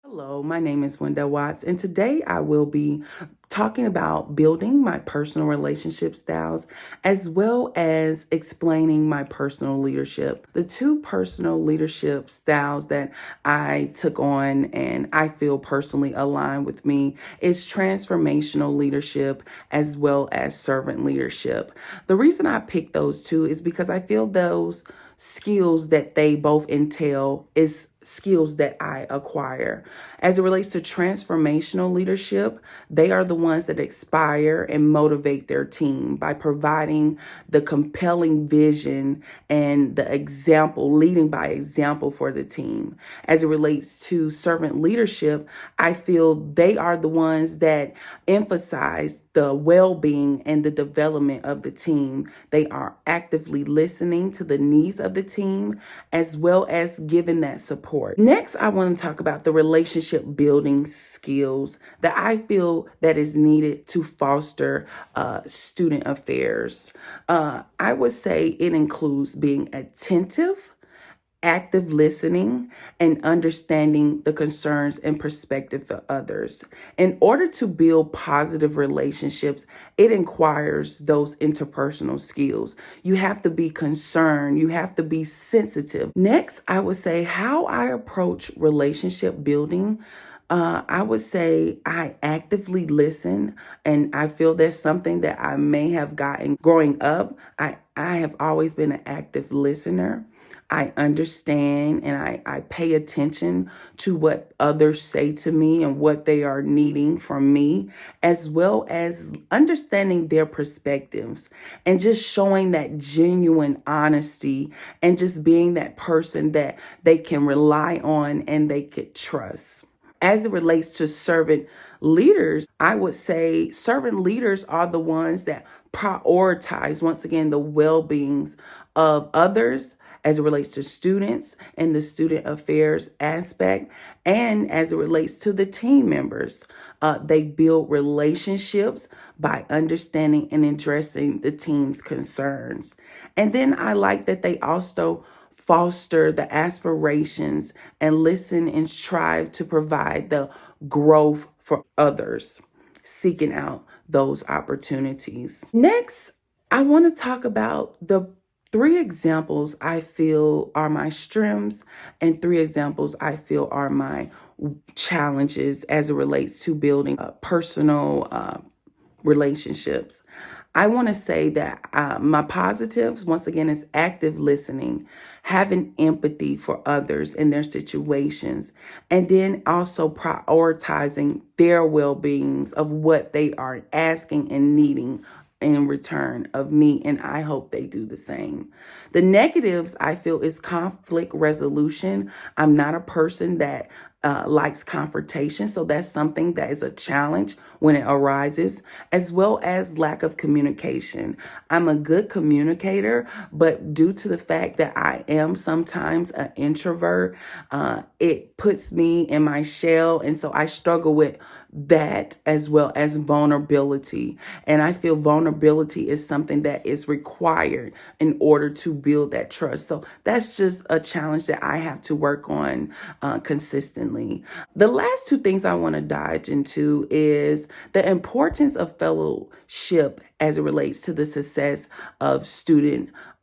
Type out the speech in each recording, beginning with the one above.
Hello, my name is Wendell Watts, and today I will be talking about building my personal relationship styles as well as explaining my personal leadership. The two personal leadership styles that I took on and I feel personally align with me is transformational leadership as well as servant leadership. The reason I picked those two is because I feel those skills that they both entail is skills that I acquire. As it relates to transformational leadership, they are the ones that inspire and motivate their team by providing the compelling vision and the example, leading by example for the team. As it relates to servant leadership, I feel they are the ones that emphasize the well-being and the development of the team. They are actively listening to the needs of the team as well as giving that support. Next, I want to talk about the relationship building skills that I feel that is needed to foster student affairs. I would say it includes being attentive, active listening, and understanding the concerns and perspective of others. In order to build positive relationships, it requires those interpersonal skills. You have to be concerned, you have to be sensitive. Next, I would say how I approach relationship building. I would say I actively listen, and I feel that's something that I may have gotten growing up. I have always been an active listener. I understand and I pay attention to what others say to me and what they are needing from me, as well as understanding their perspectives and just showing that genuine honesty and just being that person that they can rely on and they could trust. As it relates to servant leaders, I would say servant leaders are the ones that prioritize, once again, the well-beings of others as it relates to students and the student affairs aspect, and as it relates to the team members. They build relationships by understanding and addressing the team's concerns. And then I like that they also foster the aspirations and listen and strive to provide the growth for others, seeking out those opportunities. Next, I want to talk about the three examples I feel are my strengths and three examples I feel are my challenges as it relates to building personal relationships. I want to say that my positives, once again, is active listening, having empathy for others and their situations, and then also prioritizing their well-beings of what they are asking and needing in return of me, and I hope they do the same. The negatives I feel is conflict resolution. I'm not a person that likes confrontation, so that's something that is a challenge when it arises, as well as lack of communication. I'm a good communicator, but due to the fact that I am sometimes an introvert, it puts me in my shell, and so I struggle with that as well as vulnerability. And I feel vulnerability is something that is required in order to build that trust. So that's just a challenge that I have to work on consistently. The last two things I want to dive into is the importance of fellowship as it relates to the success of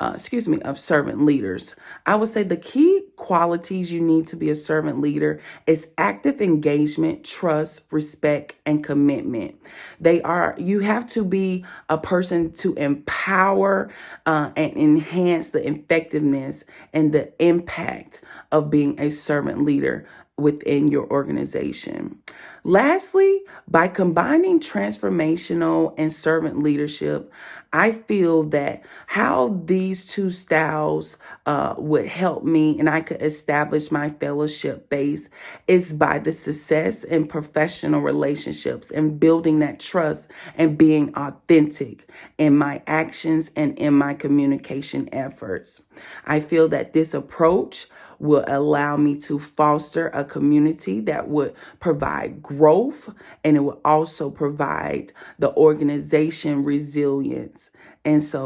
of servant leaders. I would say the key qualities you need to be a servant leader is active engagement, trust, respect, and commitment. You have to be a person to empower and enhance the effectiveness and the impact of being a servant leader within your organization. Lastly, by combining transformational and servant leadership, I feel that how these two styles would help me and I could establish my fellowship base is by the success in professional relationships and building that trust and being authentic in my actions and in my communication efforts. I feel that this approach will allow me to foster a community that would provide growth, and it will also provide the organization resilience. And so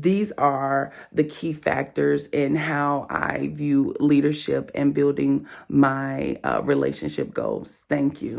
these are the key factors in how I view leadership and building my relationship goals. Thank you.